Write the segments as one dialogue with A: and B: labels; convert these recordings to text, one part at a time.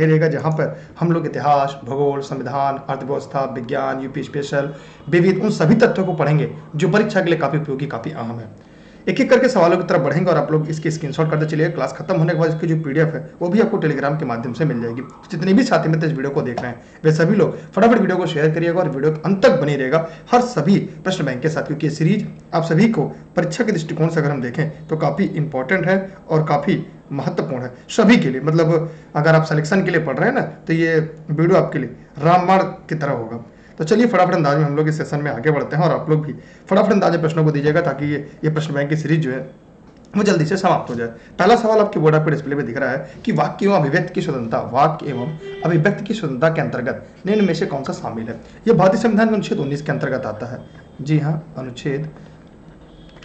A: रहेगा, जहाँ पर हम लोग इतिहास, भूगोल, संविधान, अर्थव्यवस्था, विज्ञान, यूपी स्पेशल, विविध उन सभी तथ्यों को पढ़ेंगे जो परीक्षा के लिए काफ़ी उपयोगी, काफ़ी अहम है। एक एक करके सवालों की तरफ बढ़ेंगे और आप लोग इसकी स्क्रीनशॉट करते चलिए। क्लास खत्म होने के बाद इसकी जो पीडीएफ है वो भी आपको टेलीग्राम के माध्यम से मिल जाएगी। जितने भी साथी मित्र इस वीडियो को देख रहे हैं वे सभी लोग फटाफट वीडियो को शेयर करिएगा और वीडियो के अंत तक बनी रहेगा हर सभी प्रश्न बैंक के साथ, क्योंकि ये सीरीज आप सभी को परीक्षा के दृष्टिकोण से अगर हम देखें तो काफ़ी इंपॉर्टेंट है और काफ़ी महत्वपूर्ण है सभी के लिए। मतलब अगर आप सिलेक्शन के लिए पढ़ रहे हैं ना तो ये वीडियो आपके लिए रामबाण की तरह होगा। तो चलिए फटाफट अंदाज में हम लोग इस सेशन में आगे बढ़ते हैं और आप लोग भी फटाफट अंदाज में प्रश्नों को दीजिएगा ताकि ये प्रश्न बैंक की सीरीज जो है वो जल्दी से समाप्त हो जाए। पहला सवाल आपके बोर्ड पर डिस्प्ले में दिख रहा है कि वाक्य एवं अभिव्यक्ति की स्वतंत्रता, वाक्य एवं अभिव्यक्ति की स्वतंत्रता के अंतर्गत निम्न में से कौन सा शामिल है? यह भारतीय संविधान के अनुच्छेद 19 के अंतर्गत आता है। जी हाँ, अनुच्छेद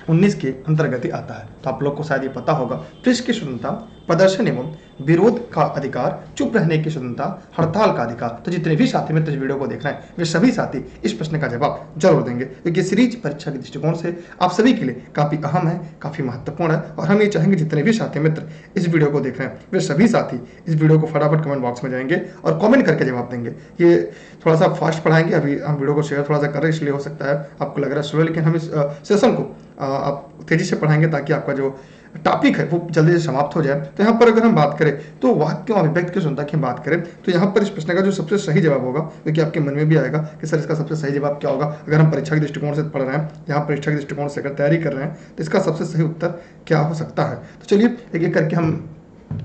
A: 19 के अंतर्गत ही आता है। तो आप लोग को शायद ये पता होगा। प्रेस की स्वतंत्रता, प्रदर्शन एवं विरोध का अधिकार, चुप रहने की स्वतंत्रता, हड़ताल का अधिकार। तो जितने भी साथी मित्र इस वीडियो को देख रहे हैं वे सभी साथी इस प्रश्न का जवाब जरूर देंगे, क्योंकि सीरीज परीक्षा के दृष्टिकोण से आप सभी के लिए काफी अहम है, काफी महत्वपूर्ण है। और हम ये चाहेंगे जितने भी साथी मित्र इस वीडियो को देख रहे हैं वे सभी साथी इस वीडियो को फटाफट कमेंट बॉक्स में जाएंगे और कमेंट करके जवाब देंगे। ये थोड़ा सा फास्ट पढ़ाएंगे, अभी हम वीडियो को शेयर थोड़ा सा कर रहे हैं, इसलिए हो सकता है आपको लग रहा है स्लो, लेकिन हम इस सेशन को आप तेजी से पढ़ाएंगे ताकि आपका जो टॉपिक है वो जल्दी से समाप्त हो जाए। तो यहाँ पर अगर हम बात करें तो वाक्य एवं अभिव्यक्ति की स्वतंत्रता की बात करें तो यहाँ पर इस प्रश्न का जो सबसे सही जवाब होगा, क्योंकि आपके मन में भी आएगा कि सर इसका सबसे सही जवाब क्या होगा अगर हम परीक्षा के दृष्टिकोण से पढ़ रहे हैं, यहाँ परीक्षा के दृष्टिकोण से अगर तैयारी कर रहे हैं तो इसका सबसे सही उत्तर क्या हो सकता है। तो चलिए एक एक करके हम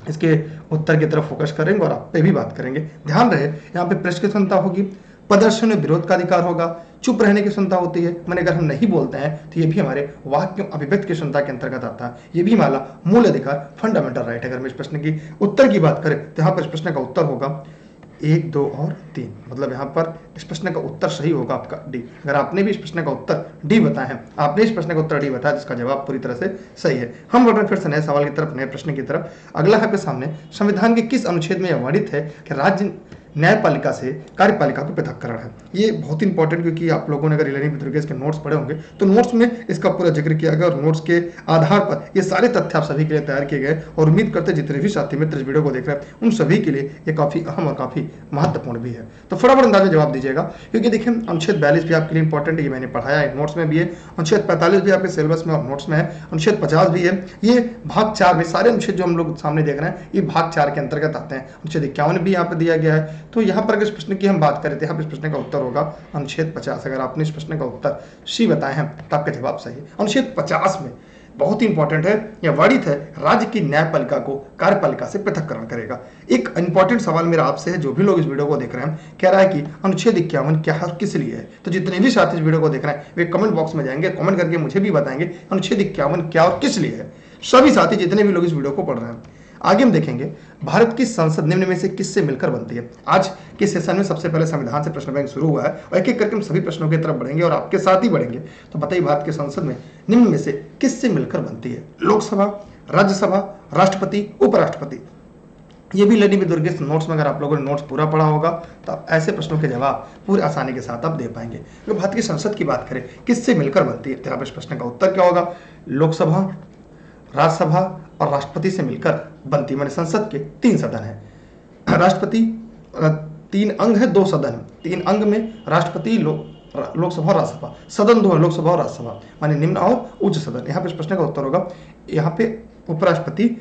A: इसके उत्तर की तरफ फोकस करेंगे और आप पे भी बात करेंगे। ध्यान रहे यहाँ पे प्रेस की स्वतंत्रता होगी, प्रदर्शन में विरोध का अधिकार होगा, चुप रहने की स्वतंत्रता होती है, मैंने अगर हम नहीं बोलते हैं तो ये भी हमारे वाक्य अभिव्यक्ति की स्वतंत्रता के अंतर्गत आता है। ये भी हमारा मूल अधिकार, फंडामेंटल राइट। अगर हम इस प्रश्न की उत्तर की बात करें तो यहाँ पर इस प्रश्न का उत्तर होगा 1, 2 और 3। मतलब यहाँ पर इस प्रश्न का उत्तर सही होगा आपका डी। अगर आपने भी इस प्रश्न का उत्तर डी बताया है, आपने इस प्रश्न का उत्तर डी बताया, जिसका जवाब पूरी तरह से सही है। हम बढ़ रहे फिर से नए सवाल की तरफ, नए प्रश्न की तरफ। अगला है आपके सामने, संविधान के किस अनुच्छेद में यह वर्णित है कि राज्य न्यायपालिका से कार्यपालिका को पृथक्करण है? ये बहुत इंपॉर्टेंट, क्योंकि आप लोगों ने अगर 11वीं विद्रोह के नोट्स पढ़े होंगे तो नोट्स में इसका पूरा जिक्र किया गया और नोट्स के आधार पर ये सारे तथ्य आप सभी के लिए तैयार किए गए। और उम्मीद करते जितने भी साथी मित्र इस वीडियो को देख रहे हैं उन सभी के लिए ये काफी अहम और काफी महत्वपूर्ण भी है। तो फटाफट अंदाज में जवाब दीजिएगा, क्योंकि देखिए अनुच्छेद 42 भी आपके लिए इंपॉर्टेंट है, ये मैंने पढ़ाया है, नोट्स में भी है। अनुच्छेद 45 भी आपके सिलेबस में और नोट्स में है। अनुच्छेद 50 भी है। ये भाग 4 में सारे अनुच्छेद जो हम लोग सामने देख रहे हैं ये भाग 4 के अंतर्गत आते हैं। अनुच्छेद 51 भी यहाँ पर दिया गया है। तो यहाँ पर अगर प्रश्न की हम बात करें तो यहाँ पर इस प्रश्न का उत्तर होगा अनुच्छेद 50। अगर आपने इस प्रश्न का उत्तर सी बताए हैं तो आपका जवाब सही है। अनुच्छेद 50 में बहुत ही इंपॉर्टेंट है, यह वर्णित है राज्य की न्यायपालिका को कार्यपालिका से पृथक्करण करेगा। एक इंपॉर्टेंट सवाल मेरा आपसे है, जो भी लोग इस वीडियो को देख रहे हैं, कह रहा है कि अनुच्छेद 51 क्या है, किस लिए है? तो जितने भी साथी इस वीडियो को देख रहे हैं वे कमेंट बॉक्स में जाएंगे, कमेंट करके मुझे भी बताएंगे अनुच्छेद 51 क्या और किस लिए है। सभी साथी जितने भी लोग इस वीडियो को पढ़ रहे हैं, आगे हम देखेंगे भारत की संसद निम्न में से किससे मिलकर बनती है। आज के सेशन में सबसे पहले संविधान से प्रश्न बैंक शुरू हुआ है और एक एक करके हम सभी प्रश्नों की तरफ बढ़ेंगे और आपके साथ ही बढ़ेंगे। तो बताइए भारत की संसद में निम्न में से किससे मिलकर बनती है? लोकसभा, राज्यसभा, राष्ट्रपति, उपराष्ट्रपति। ये भी लड़ी में दुर्गे नोट्स में अगर आप लोगों ने नोट्स पूरा पढ़ा होगा तो आप ऐसे प्रश्नों के जवाब पूरी आसानी के साथ आप दे पाएंगे। तो भारत की संसद की बात करें किससे मिलकर बनती है तो यहाँ पर इस प्रश्न का उत्तर क्या होगा? लोकसभा, राज्यसभा और राष्ट्रपति से मिलकर बनती। मैंने संसद के 3 सदन है, राष्ट्रपति 3 अंग है, 2 सदन है। 3 अंग में राष्ट्रपति, लोकसभा और राज्यसभा, सदन 2 है, लोकसभा और राज्यसभा, माने निम्न और उच्च सदन। यहाँ पे इस प्रश्न का उत्तर होगा, यहाँ पे उपराष्ट्रपति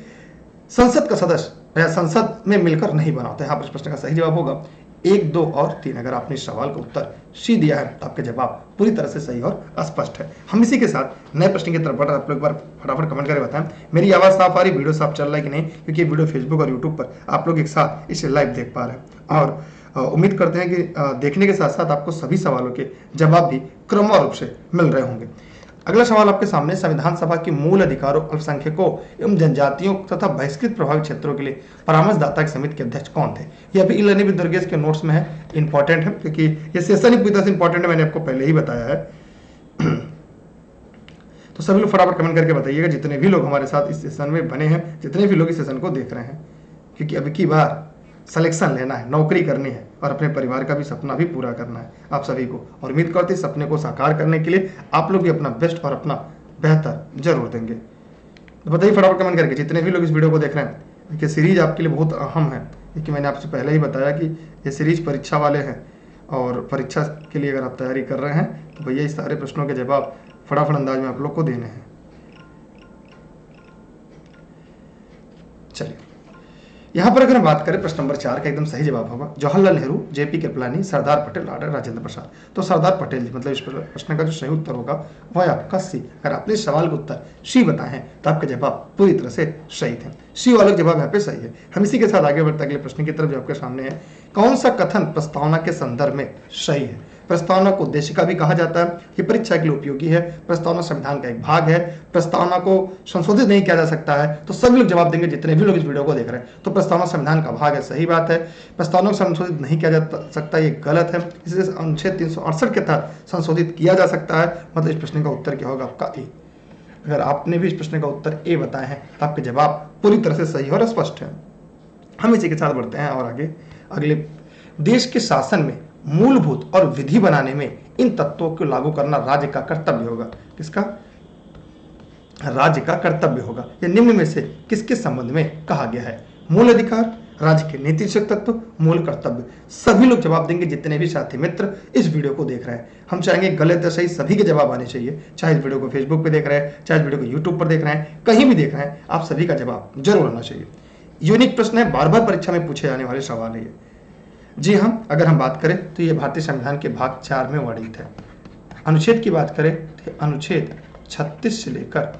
A: संसद का सदस्य या संसद में मिलकर नहीं बना। तो यहाँ पर इस प्रश्न का सही जवाब होगा 1, 2 और 3। अगर आपने इस सवाल का उत्तर सी दिया है तो आपके जवाब पूरी तरह से सही और स्पष्ट है। हम इसी के साथ नए प्रश्न की तरफ बढ़ रहे हैं। आप लोग एक बार फटाफट कमेंट करके बताएं मेरी आवाज़ साफ आ रही, वीडियो साफ चल रहा है कि नहीं, क्योंकि वीडियो फेसबुक और यूट्यूब पर आप लोग एक साथ इसे लाइव देख पा रहे हैं। और उम्मीद करते हैं कि देखने के साथ साथ आपको सभी सवालों के जवाब भी क्रमवार रूप से मिल रहे होंगे। अगला सवाल आपके सामने, संविधान सभा के मूल अधिकारों, अल्पसंख्यकों एवं जनजातियों तथा बहिष्कृत प्रभावित क्षेत्रों के लिए परामर्शदाता की समिति के अध्यक्ष कौन थे? ये अभी इलानी विद दुर्गेश के नोट्स में है, इंपॉर्टेंट है, क्योंकि ये सेशन ही पूरी तरह से इंपॉर्टेंट है, मैंने आपको पहले ही बताया है। तो सभी लोग फटाफट कमेंट करके बताइएगा जितने भी लोग हमारे साथ इस सेशन में बने हैं, जितने भी लोग इस सेशन को देख रहे हैं, क्योंकि अभी की बार सिलेक्शन लेना है, नौकरी करनी है और अपने परिवार का भी सपना भी पूरा करना है आप सभी को। और उम्मीद करते हैं सपने को साकार करने के लिए आप लोग भी अपना बेस्ट और अपना बेहतर जरूर देंगे। तो बताइए फटाफट कमेंट करके जितने भी लोग इस वीडियो को देख रहे हैं कि सीरीज आपके लिए बहुत अहम है, क्योंकि मैंने आपसे पहले ही बताया कि ये सीरीज परीक्षा वाले हैं और परीक्षा के लिए अगर आप तैयारी कर रहे हैं तो भैया इस सारे प्रश्नों के जवाब फटाफट अंदाज में आप लोग को देने हैं। चलिए, यहाँ पर अगर हम बात करें प्रश्न नंबर 4 का एकदम सही जवाब होगा जवाहरलाल नेहरू, जेपी कृपलानी, सरदार पटेल और राजेंद्र प्रसाद। तो सरदार पटेल जी, मतलब इस प्रश्न का जो सही उत्तर होगा वह आपका सी। अगर आपने इस सवाल का उत्तर सी बताए हैं तो आपके जवाब पूरी तरह से सही थे। सी वाला जवाब यहाँ पे सही है। हम इसी के साथ आगे बढ़ते अगले प्रश्न की तरफ जो आपके सामने है। कौन सा कथन प्रस्तावना के संदर्भ में सही है? प्रस्तावना को उद्देशिका भी कहा जाता है, ये परीक्षा के लिए उपयोगी है, प्रस्तावना संविधान का एक भाग है, प्रस्तावना को संशोधित नहीं किया जा सकता है। तो सभी लोग जवाब देंगे जितने भी लोग इस वीडियो को देख रहे हैं। तो प्रस्तावना संविधान का भाग है, सही बात है। प्रस्तावना को संशोधित नहीं किया जा सकता, ये गलत है। इसलिए अनुच्छेद 368 के तहत संशोधित किया जा सकता है। मतलब इस प्रश्न का उत्तर क्या होगा आपका ए। अगर आपने भी इस प्रश्न का उत्तर ए बताए हैं तो आपके जवाब पूरी तरह से सही और स्पष्ट है। हम इसी के साथ बढ़ते हैं और आगे अगले। देश के शासन में मूलभूत और विधि बनाने में इन तत्वों को लागू करना राज्य का कर्तव्य होगा। किसका? राज्य का कर्तव्य होगा। यह निम्न में से किसके संबंध में कहा गया है? मूल अधिकार, राज्य के नीतिशक तत्व, मूल कर्तव्य। सभी लोग जवाब देंगे जितने भी साथी मित्र इस वीडियो को देख रहे हैं। हम चाहेंगे गलत या सही सभी के जवाब आने चाहिए, चाहे इस वीडियो को फेसबुक पे देख रहे हैं, चाहे इस वीडियो को यूट्यूब पर देख रहे हैं, कहीं भी देख रहे हैं, आप सभी का जवाब जरूर आना चाहिए। यूनिक प्रश्न है, बार बार परीक्षा में पूछे जाने वाले सवाल है ये। जी हाँ, अगर हम बात करें तो ये भारतीय संविधान के भाग 4 में वर्णित है। अनुच्छेद की बात करें तो अनुच्छेद 36 से लेकर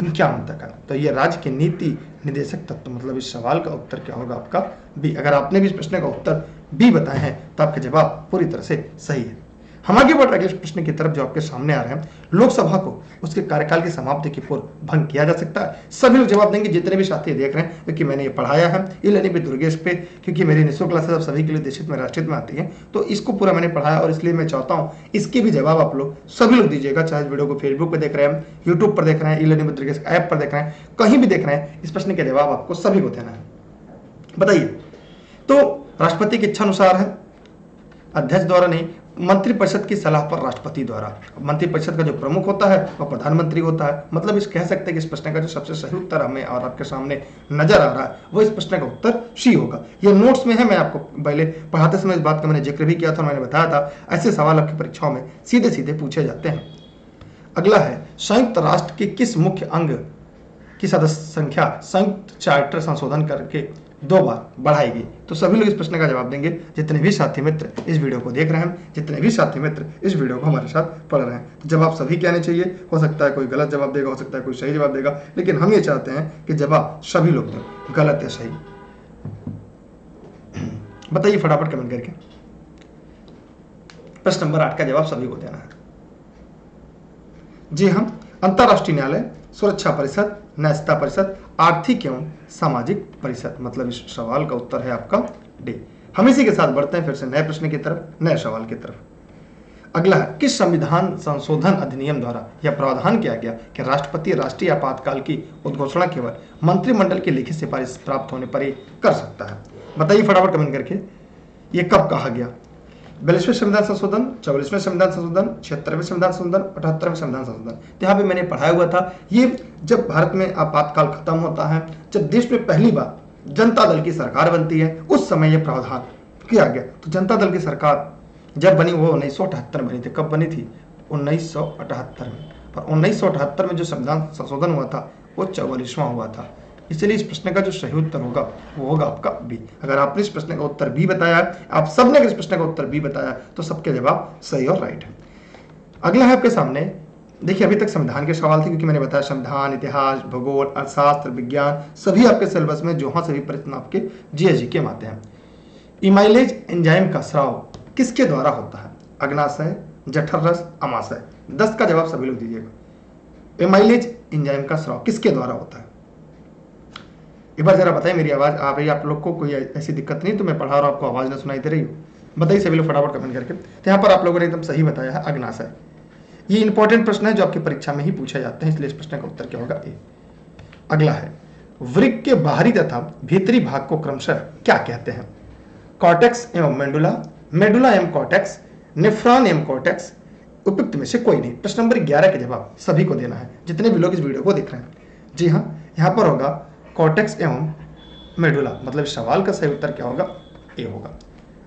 A: 51 तक है। तो ये राज्य के नीति निदेशक तत्व, मतलब इस सवाल का उत्तर क्या होगा आपका बी। अगर आपने भी इस प्रश्न का उत्तर बी बताए हैं तो आपके जवाब पूरी तरह से सही है। हम आगे बढ़ रहे हैं इस प्रश्न की तरफ जो आपके सामने आ रहे हैं। लोकसभा को उसके कार्यकाल की समाप्ति के पूर्व भंग किया जा सकता है। सभी लोग जवाब देंगे जितने भी साथी देख रहे हैं, क्योंकि मैंने ये पढ़ाया है ई-लर्निंग विद दुर्गेश पे, क्योंकि मेरी निःशुल्क क्लासेस आप सभी के लिए देशित में राष्ट्रित में आती है। तो इसको पूरा मैंने पढ़ाया और इसलिए मैं चाहता हूँ इसके भी जवाब आप लोग सभी लोग दीजिएगा, चाहे वीडियो को फेसबुक पर देख रहे हैं, यूट्यूब पर देख रहे हैं, ई-लर्निंग विद दुर्गेश ऐप पर देख रहे हैं, कहीं भी देख रहे हैं, इस प्रश्न के जवाब आपको सभी को देना है। बताइए, तो राष्ट्रपति की इच्छा अनुसार है, अध्यक्ष द्वारा नहीं, मंत्रिपरिषद की सलाह पर राष्ट्रपति द्वारा। मंत्रिपरिषद का जो प्रमुख होता है वह प्रधानमंत्री होता है। मतलब इस कह सकते हैं कि इस प्रश्न का जो सबसे सही उत्तर हमें और आपके सामने नजर आ रहा है वो इस प्रश्न का उत्तर सी होगा। ये नोट्स में है, मैं आपको पहले पढ़ाते समय इस बात का मैंने जिक्र भी किया था, मैंने बताया था ऐसे सवाल आपकी परीक्षाओं में सीधे सीधे पूछे जाते हैं। अगला है, संयुक्त राष्ट्र के किस मुख्य अंग की सदस्य संख्या संयुक्त चार्टर संशोधन करके 2 बार बढ़ाई गई? तो सभी लोग इस प्रश्न का जवाब देंगे जितने भी साथी मित्र इस वीडियो को देख रहे हैं, जितने भी साथी मित्र इस वीडियो को हमारे साथ पढ़ रहे हैं। तो जवाब सभी के आने चाहिए। हो सकता है कोई गलत जवाब देगा, हो सकता है कोई सही जवाब देगा, लेकिन हम ये चाहते हैं कि जवाब सभी लोग दें, गलत या सही। बताइए फटाफट कमेंट करके। प्रश्न नंबर 8 का जवाब सभी को देना है। जी हाँ, अंतरराष्ट्रीय न्यायालय, सुरक्षा परिषद, न्यायिकता परिषद, आर्थिक एवं सामाजिक परिषद। मतलब इस सवाल का उत्तर है आपका डी। हम इसी के साथ बढ़ते हैं फिर से नए प्रश्न की तरफ, नए सवाल की तरफ। अगला है, किस संविधान संशोधन अधिनियम द्वारा यह प्रावधान किया गया कि राष्ट्रपति राष्ट्रीय आपातकाल की उद्घोषणा केवल मंत्रिमंडल की लिखित सिफारिश प्राप्त होने पर ही कर सकता है? बताइए फटाफट कमेंट करके, ये कब कहा गया? 42वें संविधान संशोधन, 44वें संविधान संशोधन, 76वें संविधान संशोधन, 78वें संविधान संशोधन। तो यहाँ पे मैंने पढ़ाया हुआ था, ये जब भारत में आपातकाल खत्म होता है, जब देश में पहली बार जनता दल की सरकार बनती है, उस समय यह प्रावधान किया गया। तो जनता दल की सरकार जब बनी वो 1978 में बनी थी। कब बनी थी? 1978 में। और 1978 में जो संविधान संशोधन हुआ था वो 44वां हुआ था। इसलिए इस प्रश्न का जो सही उत्तर होगा वो होगा आपका बी। अगर आपने इस प्रश्न का उत्तर बी बताया, आप सबने इस प्रश्न का उत्तर बी बताया, तो सबके जवाब सही और राइट है। अगला है आपके सामने, देखिए अभी तक संविधान के सवाल थे, क्योंकि मैंने बताया संविधान, इतिहास, भूगोल, अर्थशास्त्र, विज्ञान सभी आपके सिलेबस में जो सभी प्रश्न आपके जीएसजी के आते हैं। इमाइलेज एंजाइम का स्राव किसके द्वारा होता है? अग्नाशय, जठर रस, अमाशय। 10 का जवाब सभी लोग दीजिएगा। इमाइलेज एंजाइम का स्राव किसके द्वारा होता है? एक बार जरा बताइए, मेरी आवाज आ रही है आप लोग को? कोई ऐसी दिक्कत नहीं तो मैं पढ़ा रहा हूं, आपको आवाज ना सुनाई दे रही हो? बताइए सभी लोग फटाफट कमेंट करके। तो यहाँ पर आप लोगों ने एकदम सही बताया है, अग्नाशय। ये इंपॉर्टेंट प्रश्न है जो आपकी परीक्षा में ही पूछे जाते हैं, इसलिए इस प्रश्न का उत्तर क्या होगा? ए। अगला है, वृक्क के बाहरी तथा भीतरी भाग को क्रमशः क्या कहते हैं? कॉर्टेक्स एवं मेडुला, मेडुला एवं कॉर्टेक्स, नेफ्रॉन एवं कॉर्टेक्स, उपयुक्त में से कोई नहीं। प्रश्न नंबर 11 के जवाब सभी को देना है, जितने भी लोग इस वीडियो को देख रहे हैं। जी हाँ, यहाँ पर होगा कॉर्टेक्स एवं मेडुला, मतलब इस सवाल का सही उत्तर क्या होगा? ए होगा।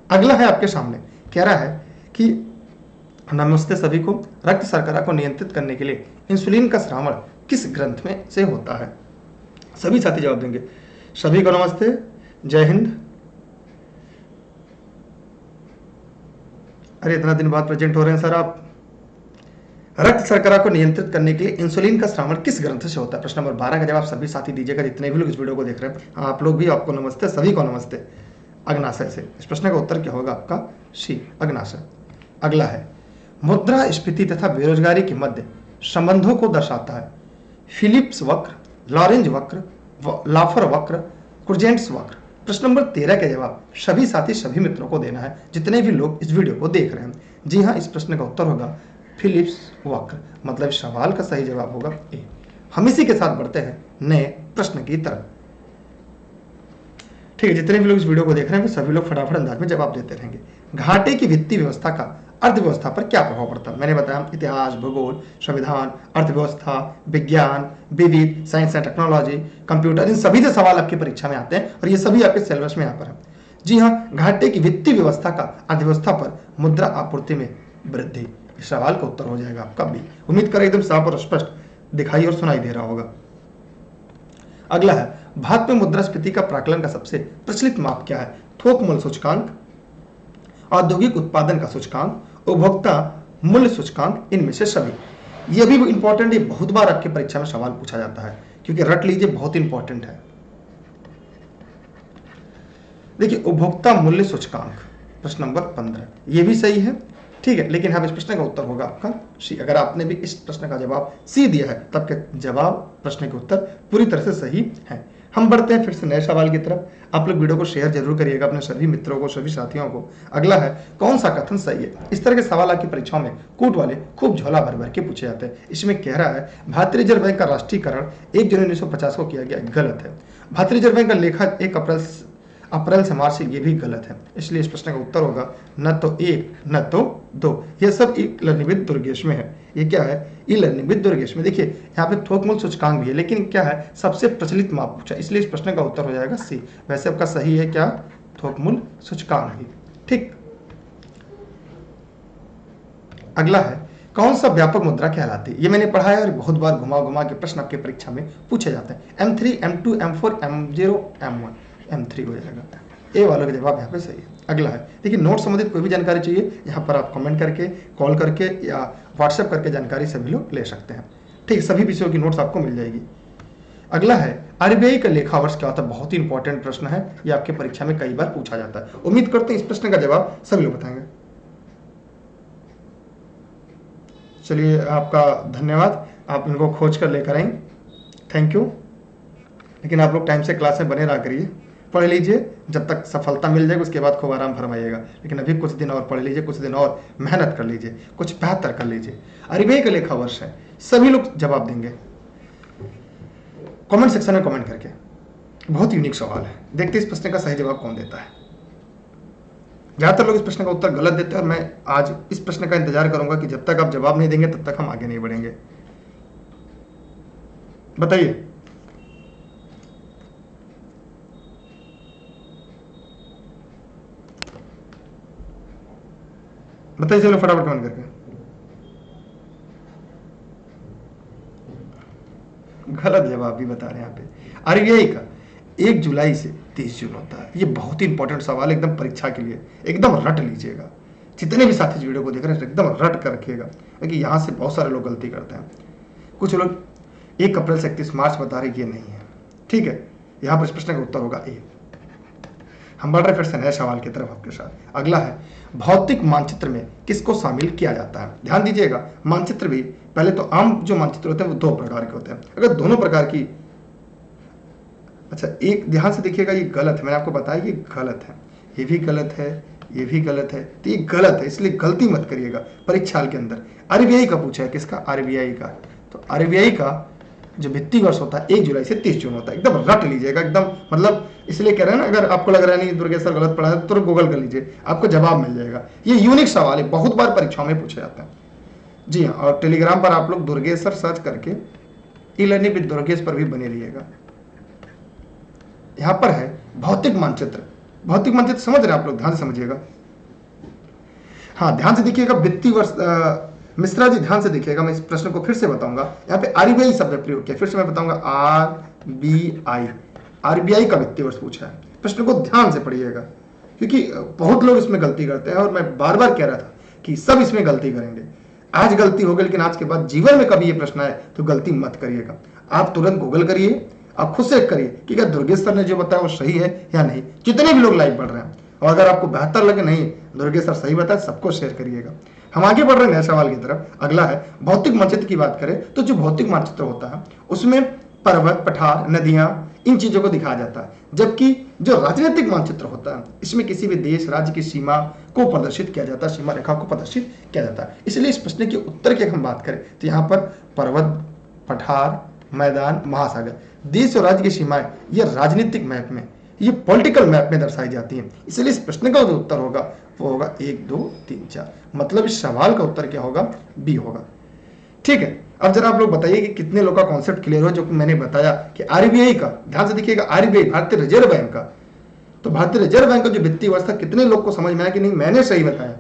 A: अगला है आपके सामने, कह रहा है कि नमस्ते सभी को, रक्त शर्करा को नियंत्रित करने के लिए इंसुलिन का श्रावण किस ग्रंथ में से होता है? सभी साथी जवाब देंगे। सभी को नमस्ते, जय हिंद। अरे इतना दिन बाद प्रेजेंट हो रहे हैं सर आप। रक्त शर्करा को नियंत्रित करने के लिए इंसुलिन का श्रावण किस ग्रंथ से होता है? प्रश्न नंबर 12 का जवाब सभी साथी दीजिएगा, जितने भी लोग इस वीडियो को देख रहे हैं। आप लोग भी, आपको नमस्ते, सभी को नमस्ते। अग्नाशय से। इस प्रश्न का उत्तर क्या होगा आपका? सी, अग्नाशय। अगला है, मुद्रास्फीति तथा बेरोजगारी के मध्य संबंधों को दर्शाता है फिलिप्स वक्र, लॉरेंज वक्र, लाफर वक्र, कुर्जेंट्स वक्र। प्रश्न नंबर 13 का जवाब सभी साथी सभी मित्रों को देना है, जितने भी लोग इस वीडियो को देख रहे हैं। जी हाँ, इस प्रश्न का उत्तर होगा फिलिप्स वक्र, मतलब सवाल का सही जवाब होगा ए। हम इसी के साथ बढ़ते हैं नए प्रश्न की तरफ। ठीक है, जितने भी लोग इस वीडियो को देख रहे हैं सभी लोग फटाफट अंदाज में जवाब देते रहेंगे। घाटे की वित्तीय व्यवस्था का अर्थव्यवस्था पर क्या प्रभाव पड़ता है? मैंने बताया इतिहास, भूगोल, संविधान, अर्थव्यवस्था, विज्ञान, विविध, साइंस एंड टेक्नोलॉजी, कंप्यूटर, इन सभी से सवाल आपकी परीक्षा में आते हैं और ये सभी आपके सिलेबस में यहाँ पर है। जी हाँ, घाटे की वित्तीय व्यवस्था का अर्थव्यवस्था पर मुद्रा आपूर्ति में वृद्धि। इस सवाल का उत्तर हो जाएगा आपका बी। उम्मीद करें एकदम साफ और स्पष्ट दिखाई और सुनाई दे रहा होगा। अगला है, भारत में मुद्रास्फीति का प्राकलन का सबसे प्रचलित माप क्या है? थोक मूल्य सूचकांक, औद्योगिक उत्पादन का सूचकांक, उपभोक्ता मूल्य सूचकांक, इनमें से सभी। ये भी इंपॉर्टेंट, ये बहुत बार आपके परीक्षा में सवाल पूछा जाता है, क्योंकि रट लीजिए, बहुत इंपॉर्टेंट है। देखिए, उपभोक्ता मूल्य सूचकांक प्रश्न नंबर 15, ये भी सही है, ठीक है, लेकिन हाँ, इस प्रश्न का उत्तर होगा आपका सी। अगर आपने भी इस प्रश्न का जवाब सी दिया है, तब के जवाब प्रश्न के उत्तर पूरी तरह से सही है। हम बढ़ते हैं फिर से नए सवाल की तरफ। आप लोग वीडियो को शेयर जरूर करिएगा अपने सभी मित्रों को, सभी साथियों को। अगला है, कौन सा कथन सही है? इस तरह के सवाल आपकी परीक्षाओं में कूट वाले खूब झोला भर भर के पूछे जाते हैं। इसमें कह रहा है, भारतीय रिजर्व बैंक का राष्ट्रीयकरण 1 जनवरी 1950 को किया गया, गलत है। भारतीय रिजर्व बैंक का लेखा 1 अप्रैल से मार्च से, ये भी गलत है। इसलिए इस प्रश्न का उत्तर होगा न तो 1 न तो 2। यह सब ई लर्निंग विद दुर्गेश में है। ये क्या है? ई लर्निंग विद दुर्गेश में। देखिए, यहाँ पे थोक मूल्य सूचकांक भी है, लेकिन क्या है? सबसे प्रचलित माप पूछा, इसलिए इस प्रश्न का उत्तर हो जाएगा सी। वैसे आपका सही है क्या? थोक मूल्य सूचकांक ही। ठीक। अगला है, कौन सा व्यापक मुद्रा कहलाती है? ये मैंने पढ़ा है और बहुत बार घुमा घुमा के प्रश्न आपके परीक्षा में पूछे जाते हैं। M3, M2, M4, M0, M1, M3 हो जाएगा। ए वालों का जवाब यहाँ पे सही है। अगला है, देखिए, नोट संबंधित कोई भी जानकारी चाहिए, यहाँ पर आप कमेंट करके, कॉल करके या व्हाट्सएप करके जानकारी सभी लोग ले सकते हैं। ठीक, सभी विषयों की नोट्स आपको मिल जाएगी। अगला है, आरबीआई का लेखा वर्ष क्या होता है? बहुत ही इंपॉर्टेंट प्रश्न है, ये आपके परीक्षा में कई बार पूछा जाता है। उम्मीद करते हैं इस प्रश्न का जवाब सभी लोग बताएंगे। चलिए, आपका धन्यवाद, आप इनको खोज कर लेकर आएंगे, थैंक यू। लेकिन आप लोग टाइम से क्लास में बने रहा करिए, पढ़ लीजिए, जब तक सफलता मिल जाएगी उसके बाद खूब आराम फरमाइएगा। लेकिन अभी कुछ दिन और पढ़ लीजिए, कुछ दिन और मेहनत कर लीजिए, कुछ बेहतर कर लीजिए। आरबीआई का लेखा वर्ष है, सभी लोग जवाब देंगे कमेंट सेक्शन में कमेंट करके। बहुत यूनिक सवाल है, देखते इस प्रश्न का सही जवाब कौन देता है। ज्यादातर लोग इस प्रश्न का उत्तर गलत देते हैं और मैं आज इस प्रश्न का इंतजार करूंगा कि जब तक आप जवाब नहीं देंगे तब तक हम आगे नहीं बढ़ेंगे। बताइए, बताइए, चलो फटाफट कमेंट करके। गलत जवाब भी बता रहे हैं यहाँ पे। आरबीआई का 1 जुलाई से 30 जून होता है। ये बहुत ही इंपॉर्टेंट सवाल है, एकदम परीक्षा के लिए, एकदम रट लीजिएगा। जितने भी साथी इस वीडियो को देख रहे हैं एकदम रट कर रखिएगा, क्योंकि यहाँ से बहुत सारे लोग गलती करते हैं। कुछ लोग 1 अप्रैल से 31 मार्च बता रहे, ये नहीं है। ठीक है, यहाँ पर इस प्रश्न का उत्तर होगा ए। हम बढ़ रहे फिर से नए सवाल की तरफ आपके साथ। अगला है, भौतिक मानचित्र में किसको शामिल किया जाता है? ध्यान दीजिएगा, मानचित्र भी पहले तो आम जो मानचित्र होते हैं वो 2 प्रकार के होते हैं। अगर दोनों प्रकार की, अच्छा एक ध्यान से देखिएगा, ये गलत है, मैंने आपको बताया ये गलत है, ये भी गलत है, ये भी गलत है, तो ये गलत है, इसलिए गलती मत करिएगा परीक्षा के अंदर। आरबीआई का पूछा है, किसका? आरबीआई का। तो आरबीआई का जो वित्तीय वर्ष होता है 1 जुलाई से 30 जून होता है। एकदम रट लीजिएगा, एकदम, मतलब इसलिए कह रहे हैं ना, अगर आपको लग रहा है नहीं दुर्गेश सर गलत पढ़ा है तो गूगल कर लीजिए, आपको जवाब मिल जाएगा। ये यूनिक सवाल है, बहुत बार परीक्षाओं में पूछे जाता है। जी हाँ, और टेलीग्राम पर आप लोग दुर्गेश सर सर्च करके ई लर्निंग विद दुर्गेश पर भी बने रहिएगा। यहां पर है भौतिक मानचित्र। भौतिक मानचित्र समझ रहे हैं आप लोग, ध्यान से समझिएगा। हाँ, ध्यान से देखिएगा। वित्तीय वर्ष मिश्रा जी ध्यान से देखिएगा, मैं इस प्रश्न को फिर से बताऊंगा। यहाँ पे आरबीआई शब्द प्रयोग किया, फिर से मैं बताऊंगा आरबीआई। आरबीआई का वित्तीय वर्ष पूछा है। प्रश्न को ध्यान से पढ़िएगा, क्योंकि बहुत लोग इसमें गलती करते हैं और मैं बार बार कह रहा था कि सब इसमें गलती करेंगे। आज गलती हो गई, लेकिन आज के बाद जीवन में कभी ये प्रश्न आए तो गलती मत करिएगा। आप तुरंत गूगल करिए, आप खुद से करिए कि क्या दुर्गेश सर ने जो बताया वो सही है या नहीं। जितने भी लोग लाइव पढ़ रहे हैं, और अगर आपको बेहतर लगे नहीं दुर्गेश सर सही बताया, सबको शेयर करिएगा। हम आगे बढ़ रहे हैं नए सवाल की तरफ। अगला है भौतिक मानचित्र की बात करें तो जो भौतिक मानचित्र होता है उसमें पर्वत, पठार, नदियां, इन चीजों को दिखाया जाता है। जबकि जो राजनीतिक मानचित्र होता है इसमें किसी भी देश, राज्य की सीमा को प्रदर्शित किया जाता है, सीमा रेखा को प्रदर्शित किया जाता है। इसलिए इस प्रश्न के उत्तर की हम बात करें तो यहाँ पर पर्वत, पठार, मैदान, महासागर, देश और राज्य की सीमाएं ये राजनीतिक मैप में, ये पॉलिटिकल मैप में दर्शाई जाती हैं। इसलिए इस प्रश्न का जो उत्तर होगा वो होगा 1, 2, 3, 4। मतलब इस सवाल का उत्तर क्या होगा? बी होगा। ठीक है, अब जरा आप लोग बताइए कि कितने लोग का कॉन्सेप्ट क्लियर हो, जो कि मैंने बताया कि आरबीआई का, ध्यान से देखिएगा, आरबीआई भारतीय रिजर्व बैंक का, तो भारतीय रिजर्व बैंक का जो वित्तीय वर्ष था कितने लोग को समझ में आया कि नहीं मैंने सही बताया?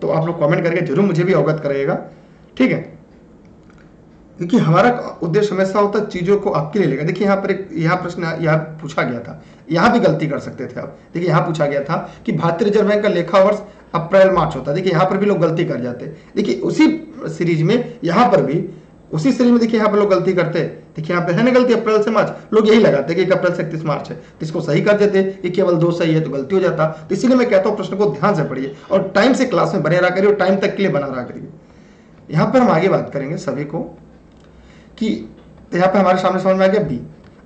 A: तो आप लोग कमेंट करके जरूर मुझे भी अवगत कराइएगा। ठीक है, क्योंकि हमारा उद्देश्य हमेशा होता है चीजों को आपके लिए लेगा। देखिए यहाँ पर एक प्रश्न यहाँ पूछा गया था, यहाँ भी गलती कर सकते थे आप। देखिए यहाँ पूछा गया था कि भारतीय रिजर्व बैंक का लेखा वर्ष अप्रैल मार्च होता है। देखिए यहाँ पर भी लोग गलती कर जाते। देखिए उसी सीरीज में यहाँ पर भी, उसी सीरीज में देखिए यहाँ पर लोग गलती करते। देखिए यहाँ पे है ना गलती, अप्रैल से मार्च, लोग यही लगाते कि 1 अप्रैल से 31 मार्च है, तो इसको सही कर देते। ये केवल 2 सही है तो गलती हो जाता। तो इसीलिए मैं कहता हूँ प्रश्न को ध्यान से पढ़िए और टाइम से क्लास में बने रहा करिए और टाइम तक के लिए बना रहा करिए। यहाँ पर हम आगे बात करेंगे सभी को कि यहाँ पे हमारे सामने समझ में आ गया बी।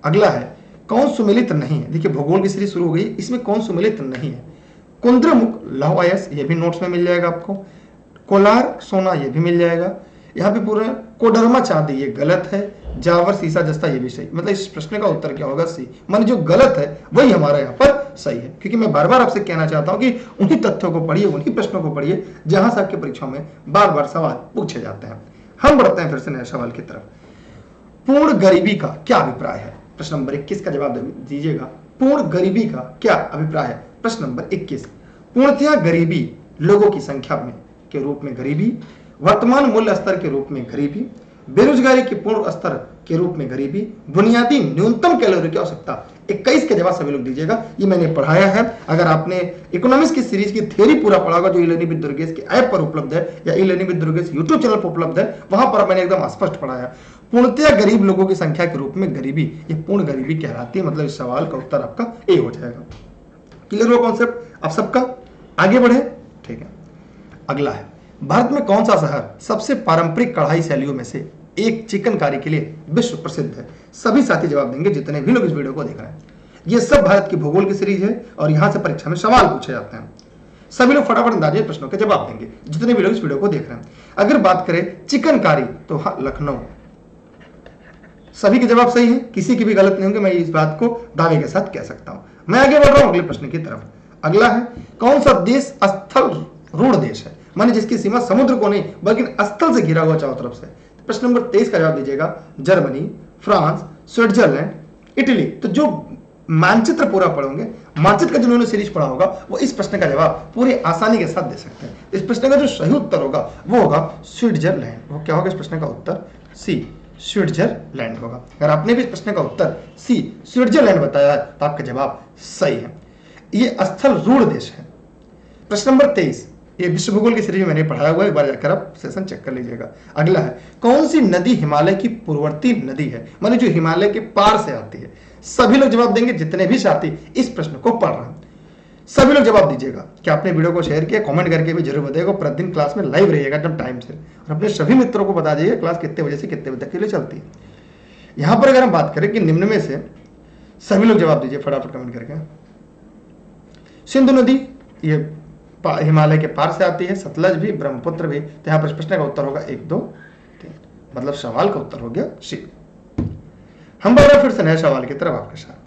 A: अगला है कौन सुमेलित नहीं है। देखिए भूगोल की सीरीज शुरू हो गई, इसमें कौन सुमेलित नहीं है? कुंद्रमुख लौह अयस्क, ये भी नोट्स में मिल जाएगा आपको। कोलार सोना, ये भी मिल जाएगा। यहाँ पे पूरा कोडरमा चांदी, ये गलत है। जावर सीसा जस्ता, ये भी सही। मतलब इस प्रश्न का उत्तर क्या होगा? सी। माने जो गलत है वही हमारा यहाँ पर सही है। क्योंकि मैं बार बार आपसे कहना चाहता हूँ कि उन्हीं तथ्यों को पढ़िए, उन्हीं प्रश्नों को पढ़िए जहां से आपके परीक्षाओं में बार बार सवाल पूछे जाते हैं। हम बढ़ते हैं फिर से नए सवाल की तरफ। पूर्ण गरीबी का क्या अभिप्राय है? प्रश्न नंबर 21 का जवाब दीजिएगा। पूर्ण गरीबी का क्या अभिप्राय है? प्रश्न नंबर 21। पूर्णतया गरीबी, लोगों की संख्या में के रूप में गरीबी, वर्तमान मूल्य स्तर के रूप में गरीबी, बेरोजगारी के पूर्ण स्तर के रूप में गरीबी, बुनियादी न्यूनतम कैलोरी की आवश्यकता। 21 के जवाब सभी लोग दीजिएगा। ये मैंने पढ़ाया है। अगर आपने इकोनॉमिक्स की सीरीज की थ्योरी पूरा पढ़ा होगा जो ई लर्निंग विद दुर्गेश के ऐप पर उपलब्ध है या e learning with Durgesh YouTube channel पर उपलब्ध है, वहां पर मैंने एकदम स्पष्ट पढ़ाया। पूर्णतया गरीब लोगों की संख्या के रूप में गरीबी, ये पूर्ण गरीबी कहलाती है। मतलब इस सवाल का उत्तर आपका ए हो जाएगा। क्लियर हो कॉन्सेप्ट आप सबका? आगे बढ़े। ठीक है, अगला है भारत में कौन सा शहर सबसे पारंपरिक कढ़ाई शैलियों में से एक चिकनकारी के लिए विश्व प्रसिद्ध है? सभी साथी जवाब देंगे जितने भी लोग इस वीडियो को देख रहे हैं। ये सब भारत की भूगोल की सीरीज है और यहां से परीक्षा में सवाल पूछे जाते हैं। सभी लोग फटाफट अंदाजे प्रश्नों के जवाब देंगे जितने भी लोग इस वीडियो को देख रहे हैं। अगर बात करें चिकनकारी तो हाँ, लखनऊ। सभी के जवाब सही है, किसी की भी गलत नहीं होंगे। मैं इस बात को दावे के साथ कह सकता हूं। मैं आगे बढ़ रहा हूं अगले प्रश्न की तरफ। अगला है कौन सा देश स्थल रूढ़ देश है? माने जिसकी सीमा समुद्र को नहीं बल्कि स्थल से घिरा हुआ चारों तरफ से। प्रश्न नंबर 23 का जवाब दीजिएगा। Germany, France, Switzerland, Italy. तो जो मानचित्र पूरा पढ़ोगे, मानचित्र का जिन्होंने सीरीज पढ़ा होगा वो इस प्रश्न का जवाब पूरी आसानी के साथ दे सकते हैं। इस प्रश्न का जो सही उत्तर होगा वो होगा स्विट्जरलैंड। वो क्या होगा इस प्रश्न का उत्तर? सी, स्विट्जरलैंड होगा। अगर आपने भी इस प्रश्न का उत्तर सी स्विट्जरलैंड बताया है तो आपका जवाब सही है। ये स्थल रूढ़ देश है। प्रश्न नंबर 23, ये विश्व भूगोल की सीरीज में मैंने पढ़ाया हुआ है, एक बार जाकर आप सेशन चेक कर लीजिएगा। अगला है कौन सी नदी हिमालय की पूर्ववर्ती नदी है? माने जो हिमालय के पार से आती है। सभी लोग जवाब देंगे जितने भी साथी इस प्रश्न को पढ़ रहे हैं। सभी लोग जवाब दीजिएगा। क्या आपने वीडियो को शेयर किया? कमेंट करके भी जरूर बताइएगा। प्रतिदिन क्लास में लाइव रहिएगा एकदम टाइम से, और अपने सभी मित्रों को बता दीजिए क्लास कितने बजे से कितने बजे तक के लिए चलती है। यहां पर अगर हम बात करें कि निम्न में से, सभी लोग जवाब दीजिए फटाफट कमेंट करके। सिंधु नदी ये हिमालय के पार से आती है, सतलज भी, ब्रह्मपुत्र भी। तो यहाँ पर प्रश्न का उत्तर होगा 1, 2, 3। मतलब सवाल का उत्तर हो गया सी। हम बढ़ रहे फिर से नए सवाल की तरफ आपके साथ।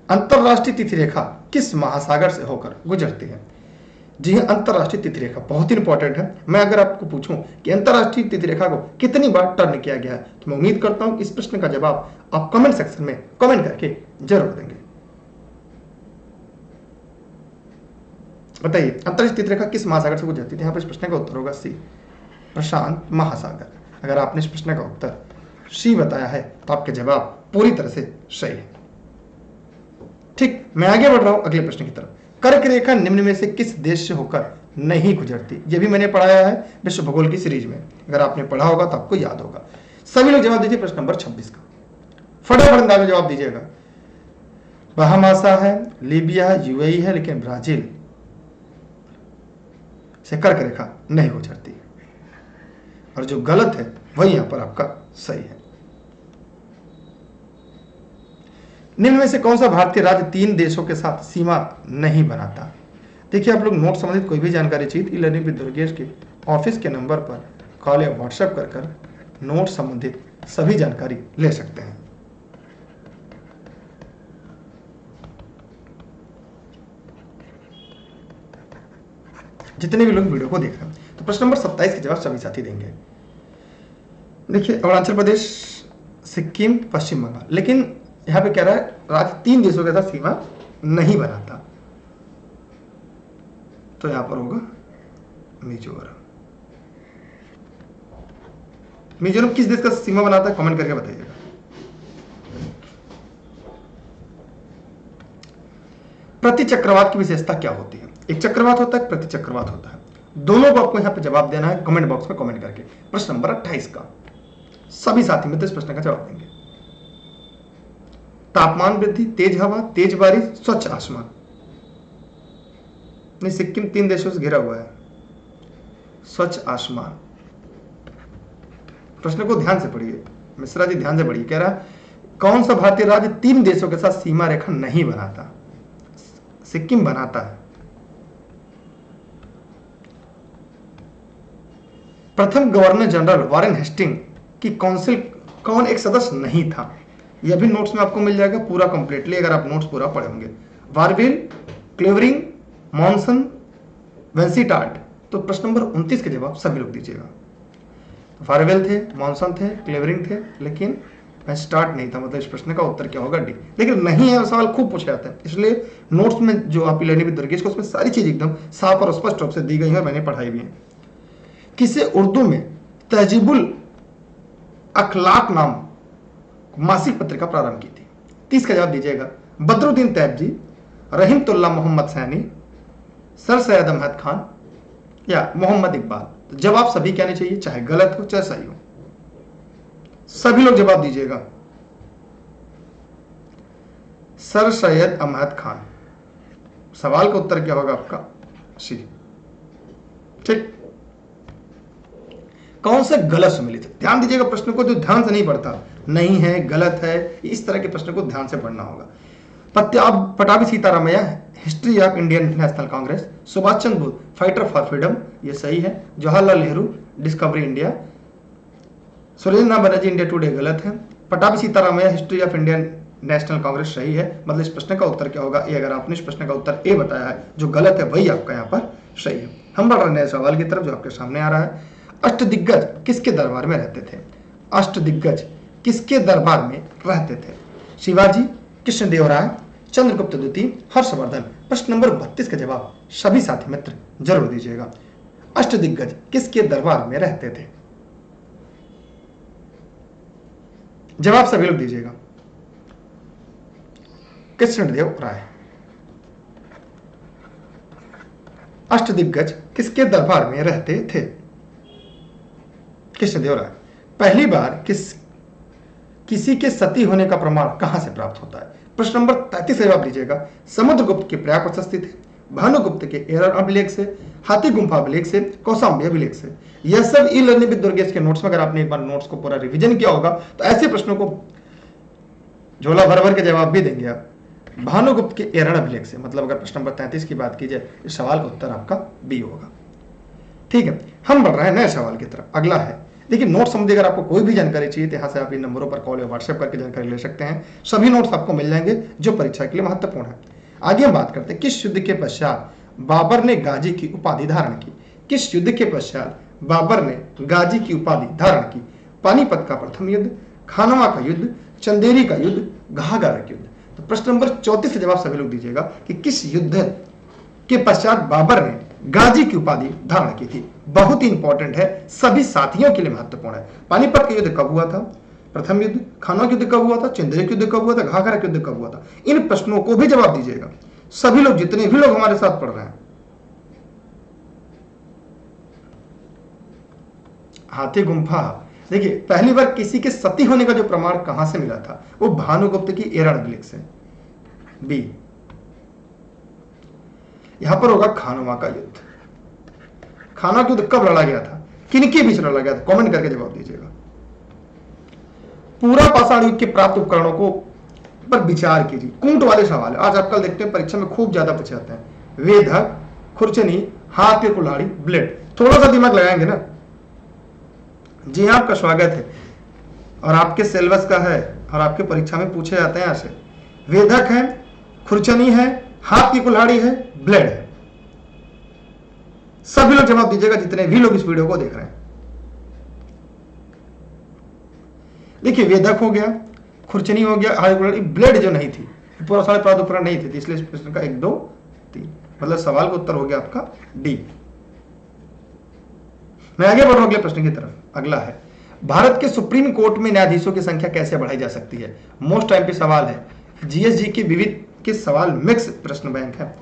A: अंतरराष्ट्रीय तिथि रेखा किस महासागर से होकर गुजरती है? जी हाँ, अंतरराष्ट्रीय तिथि रेखा बहुत ही इंपॉर्टेंट है। मैं अगर आपको पूछूं कि अंतरराष्ट्रीय तिथि रेखा को कितनी बार टर्न किया गया है तो मैं उम्मीद करता हूं इस प्रश्न का जवाब आप कमेंट सेक्शन में कमेंट करके जरूर देंगे। बताइए, अंतरिक्ष रेखा किस महासागर से गुजरती थी? यहाँ पर इस प्रश्न का उत्तर होगा सी, प्रशांत महासागर। अगर आपने इस प्रश्न का उत्तर सी बताया है तो आपके जवाब पूरी तरह से सही है। ठीक, मैं आगे बढ़ रहा हूं अगले प्रश्न की तरफ। कर्क रेखा निम्न में से किस देश से होकर नहीं गुजरती? ये भी मैंने पढ़ाया है विश्व भूगोल की सीरीज में, अगर आपने पढ़ा होगा तो आपको याद होगा। सभी लोग जवाब दीजिए प्रश्न नंबर 26 का, फटाफट अंदाज में जवाब दीजिएगा। बहामासा है, लीबिया, यूएई है, लेकिन ब्राजील से कर्क रेखा नहीं गुजरती, और जो गलत है वही यहां पर आपका सही है। निम्न में से कौन सा भारतीय राज्य 3 देशों के साथ सीमा नहीं बनाता? देखिए, आप लोग नोट संबंधित कोई भी जानकारी चाहिए ई लर्निंग विद दुर्गेश के ऑफिस के नंबर पर कॉल या व्हाट्सएप कर नोट संबंधित सभी जानकारी ले सकते हैं। जितने भी लोग वीडियो को देख रहे हैं, तो प्रश्न नंबर 27 के जवाब सभी साथी देंगे। देखिए, अरुणाचल प्रदेश, सिक्किम, पश्चिम बंगाल, लेकिन यहां पे कह रहा है राज्य 3 देशों के साथ सीमा नहीं बनाता, तो यहां पर होगा मिजोरम। मिजोरम किस देश का सीमा बनाता है? कमेंट करके बताइएगा। प्रति चक्रवात की विशेषता क्या होती है? एक चक्रवात होता है, प्रति चक्रवात होता है, दोनों को आपको यहां पे जवाब देना है कमेंट बॉक्स में कमेंट करके। प्रश्न नंबर 28 का सभी साथी मित्र इस प्रश्न का जवाब देंगे। तापमान वृद्धि, तेज हवा, तेज बारिश, स्वच्छ आसमान। नहीं, सिक्किम 3 देशों से घिरा हुआ है, स्वच्छ आसमान। प्रश्न को ध्यान से पढ़िए, मिश्रा जी ध्यान से पढ़िए। कह रहा कौन सा भारतीय राज्य 3 देशों के साथ सीमा रेखा नहीं बनाता? सिक्किम बनाता है। प्रथम गवर्नर जनरल वारेन हेस्टिंग की काउंसिल कौन एक सदस्य नहीं था? यह भी नोट्स में आपको मिल जाएगा पूरा कंप्लीटली, अगर आप नोट्स पूरा पढ़े होंगे। वारविल, क्लेवरिंग, मॉनसन, वेंसीटार्ट। तो प्रश्न नंबर 29 के जवाब सभी लोग दीजिएगा। वारवेल थे, मॉनसन थे, क्लेवरिंग थे, लेकिन वेंसीटार्ट नहीं था। मतलब इस प्रश्न का उत्तर क्या होगा? डी। लेकिन नहीं है, सवाल खूब पूछे जाते हैं, इसलिए नोट्स में जो आप लर्निंग विद दुर्गेश को, उसमें सारी चीज एकदम साफ और स्पष्ट रूप से दी गई है, मैंने पढ़ाई भी है। किसे उर्दू में तहजीबुल अखलाक नाम मासिक पत्रिका प्रारंभ की थी? 30 का जवाब दीजिएगा। बदरुद्दीन तैयबजी, रहीमतुल्लाह मोहम्मद सैनी, सर सैयद अहमद खान या मोहम्मद इकबाल। तो जवाब सभी कहने चाहिए, चाहे गलत हो चाहे सही हो। सभी लोग जवाब दीजिएगा। सर सैयद अहमद खान। सवाल का उत्तर क्या होगा आपका? सी। ठीक, कौन से गलत सम्मिलित है? ध्यान दीजिएगा प्रश्न को, जो ध्यान से नहीं पढ़ता, नहीं है, गलत है, इस तरह के प्रश्न को ध्यान से पढ़ना होगा। Pattabhi Sitaramayya, history of Indian national Congress. Subhash Chandra Bose, fighter for freedom, ये सही है। Jawaharlal Nehru, discovery India. Surendra Banerjee, India today, गलत है। Pattabhi Sitaramayya, history of Indian national Congress, सही है। मतलब इस प्रश्न का उत्तर क्या होगा? ए। अगर आपने इस प्रश्न का उत्तर ए बताया है, जो गलत है वही आपका यहाँ पर सही है। हम बढ़ रहे हैं नए सवाल की तरफ, जो आपके सामने आ रहा है। अष्टदिग्गज किसके दरबार में रहते थे? अष्टदिग्गज किसके दरबार में रहते थे? शिवाजी, कृष्णदेवराय, चंद्रगुप्त द्वितीय, हर्षवर्धन। प्रश्न नंबर 32 का जवाब सभी साथी मित्र जरूर दीजिएगा। अष्टदिग्गज किसके दरबार में रहते थे? जवाब सभी लोग दीजिएगा। कृष्णदेव राय। अष्टदिग्गज किसके दरबार में रहते थे? कृष्णदेव राय। पहली बार किसी के सती होने का प्रमाण कहां से प्राप्त होता है? प्रश्न नंबर 33 जवाब दीजिएगा। समुद्रगुप्त के प्रयागराज स्थित है, भानुगुप्त के एरर अभिलेख से, हाथी गुम्फा अभिलेख से, कौशाम्बी अभिलेख से। यह सब ई लर्निंग विद दुर्गेश के नोट्स में, अगर आपने एक बार नोट्स को पूरा रिवीजन किया होगा तो ऐसे प्रश्नों को झोला भर भर के जवाब भी देंगे आप। भानुगुप्त के एरर अभिलेख से, मतलब अगर प्रश्न नंबर 33 की बात की जाए, इस सवाल का उत्तर आपका बी होगा। ठीक है, हम बढ़ रहे हैं नए सवाल की तरफ। अगला है, देखिए नोट संबंधी अगर आपको कोई भी जानकारी चाहिए तो यहाँ से आप इन नंबरों पर कॉल या व्हाट्सएप करके जानकारी ले सकते हैं। सभी नोट्स आपको मिल जाएंगे जो परीक्षा के लिए महत्वपूर्ण है। आगे हम बात करते हैं, किस युद्ध के पश्चात बाबर ने गाजी की उपाधि धारण की? किस युद्ध के पश्चात बाबर ने गाजी की उपाधि धारण की? पानीपत का प्रथम युद्ध, खानवा का युद्ध, चंदेरी का युद्ध, घाघरा का युद्ध। तो प्रश्न नंबर 34 का जवाब सभी लोग दीजिएगा कि किस युद्ध के पश्चात बाबर ने गाजी की उपाधि धारण की थी। बहुत ही इंपॉर्टेंट है, सभी साथियों के लिए महत्वपूर्ण है। पानीपत का युद्ध कब हुआ था? प्रथम युद्ध। खानवा का युद्ध कब हुआ था? चिंदरी का युद्ध कब हुआ था? घाघरा का युद्ध कब हुआ था? इन प्रश्नों को भी जवाब दीजिएगा, सभी लोग, जितने भी लोग हमारे साथ पढ़ रहे हैं। हाथी गुम्फा, देखिए पहली बार किसी के सती होने का जो प्रमाण कहां से मिला था? वो भानुगुप्त की एराडब्लिक से। बी। यहां पर होगा खानवा का युद्ध। खानवा का युद्ध कब लड़ा गया था? किनके बीच लड़ा गया था? कमेंट करके जवाब दीजिएगा। पूरा पाषाण युग के प्राप्त उपकरणों को पर विचार कीजिए। कूट वाले सवाल आज आप कल देखते हैं परीक्षा में खूब ज्यादा पूछे जाते हैं। वेधक, खुरचनी, हाथ की कुल्हाड़ी, ब्लेड। थोड़ा सा दिमाग लगाएंगे ना। जी हाँ, आपका स्वागत है और आपके सिलेबस का है और आपके परीक्षा में पूछे जाते हैं। यहाँ से वेधक है, खुरचनी है, हाथ की कुल्हाड़ी है, ब्लेड है। सभी लोग जवाब दीजिएगा, जितने भी लोग इस वीडियो को देख रहे हैं। देखिए वेधक हो गया, खुरचनी हो गया, हाथ की कुल्हाड़ी, ब्लेड जो नहीं थी, पूरा सारे प्राप्त उपकरण नहीं थे, इसलिए इस प्रश्न का 1 2 3 मतलब सवाल का उत्तर हो गया आपका डी। मैं आगे बढ़ूं अगले प्रश्न की तरफ। अगला है, भारत के सुप्रीम कोर्ट में न्यायाधीशों की संख्या कैसे बढ़ाई जा सकती है? मोस्ट टाइम पे सवाल है। जीएसजी के विविध के सवाल मिक्स प्रश्न बैंक है।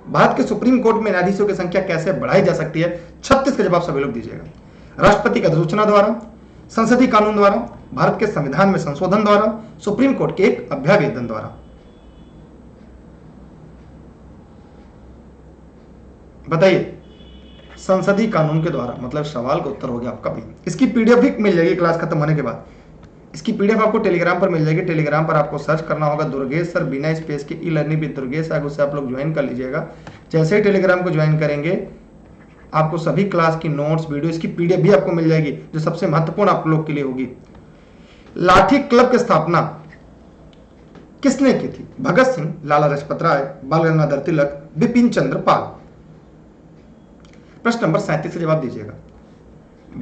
A: भारत के सुप्रीम कोर्ट में न्यायाधीशों की संख्या कैसे बढ़ाई जा सकती है? 36 का जवाब सभी लोग दीजिएगा। राष्ट्रपति की अधिसूचना द्वारा, संसदीय कानून द्वारा, भारत के संविधान में संशोधन द्वारा, सुप्रीम कोर्ट के एक अभ्यावेदन द्वारा। बताइए। संसदीय कानून के द्वारा, मतलब सवाल का उत्तर हो गया आपका भी। इसकी पीडीएफ भी मिल जाएगी क्लास खत्म होने के बाद। इसकी पीडीएफ आपको टेलीग्राम पर मिल जाएगी। टेलीग्राम पर आपको सर्च करना होगा दुर्गेश सर बिना स्पेस के, ई लर्निंग विद दुर्गेश, आगे उससे आप लोग ज्वाइन कर लीजिएगा। जैसे ही टेलीग्राम को ज्वाइन करेंगे आपको सभी क्लास की नोट्स, वीडियो, इसकी पीडीएफ भी आपको मिल जाएगी, जो सबसे महत्वपूर्ण आप लोग के लिए होगी। लाठी क्लब की स्थापना किसने की थी? भगत सिंह, लाला लाजपत राय, बाल गंगाधर तिलक, बिपिन चंद्र पाल। प्रश्न नंबर 37 से जवाब दीजिएगा।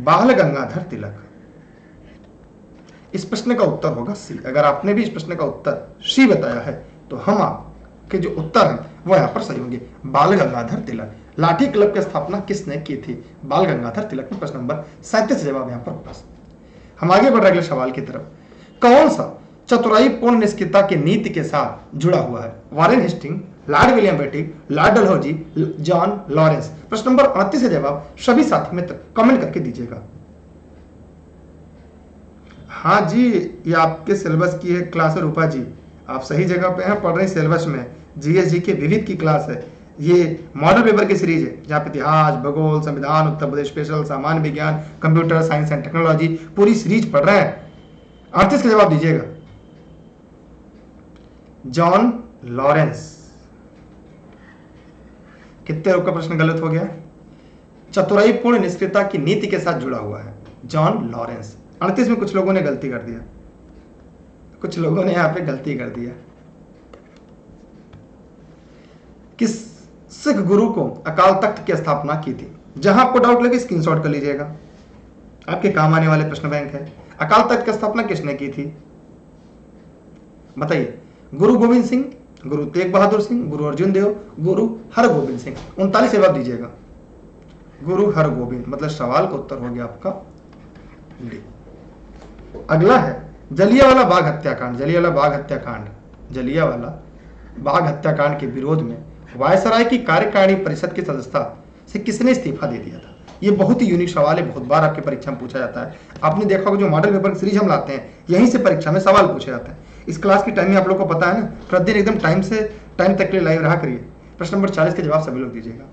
A: बाल गंगाधर तिलक। इस प्रश्न का उत्तर होगा सी। अगर आपने भी इस प्रश्न का उत्तर सी बताया है तो हम आपके जो उत्तर हैं वो यहां पर सही होंगे। बाल गंगाधर तिलक। लाठी क्लब की स्थापना किसने की थी? बाल गंगाधर तिलक। प्रश्न नंबर 37 जवाब यहां पर होगा। हम आगे बढ़ रहे अगले सवाल की तरफ। कौन सा चतुराई पूर्ण निष्क्रियता की नीति के साथ जुड़ा हुआ है? Warren Hasting, Lord William Bentinck, Lord Dalhousie, John Lawrence. प्रश्न नंबर 38 का जवाब सभी साथी मित्र कमेंट करके दीजिएगा। हाँ जी, ये आपके सिलेबस की है क्लास है रूपा जी, आप सही जगह पे हैं, पढ़ रहे सिलेबस में। जीएसजी के विविध की क्लास है। ये मॉडल पेपर की सीरीज है जहाँ पे इतिहास, भूगोल, संविधान, उत्तर प्रदेश स्पेशल, सामान्य विज्ञान, कंप्यूटर साइंस एंड टेक्नोलॉजी पूरी सीरीज पढ़ रहे हैं। 38 का जवाब दीजिएगा। John Lawrence. कितने लोग का प्रश्न गलत हो गया? चतुराई पूर्ण निष्क्रियता की नीति के साथ जुड़ा हुआ है जॉन लॉरेंस। 38 में कुछ लोगों ने गलती कर दिया, कुछ लोगों ने यहां पे गलती कर दिया। किस सिख गुरु को अकाल तख्त की स्थापना की थी? जहां आपको डाउट लगे स्क्रीनशॉट कर लीजिएगा, आपके काम आने वाले प्रश्न बैंक है। अकाल तख्त की स्थापना किसने की थी? बताइए। गुरु गोविंद सिंह, गुरु तेग बहादुर सिंह, गुरु अर्जुन देव, गुरु हरगोबिंद सिंह। 39 जवाब दीजिएगा। गुरु हरगोबिंद, मतलब सवाल का उत्तर हो गया आपका डी। अगला है जलियांवाला बाग हत्याकांड। जलियांवाला बाग हत्याकांड के विरोध में वायसराय की कार्यकारिणी परिषद की सदस्यता से किसने इस्तीफा दे दिया था? ये बहुत ही यूनिक सवाल है, बहुत बार आपकी परीक्षा में पूछा जाता है। आपने देखा होगा जो मॉडल पेपर सीरीज हम लाते हैं यहीं से परीक्षा में सवाल पूछे जाते हैं। इस क्लास की टाइमिंग आप लोग को पता है ना, प्रतिदिन एकदम टाइम तक के लिए लाइव रहा करिए। प्रश्न नंबर 40 के जवाब सभी लोग दीजिएगा।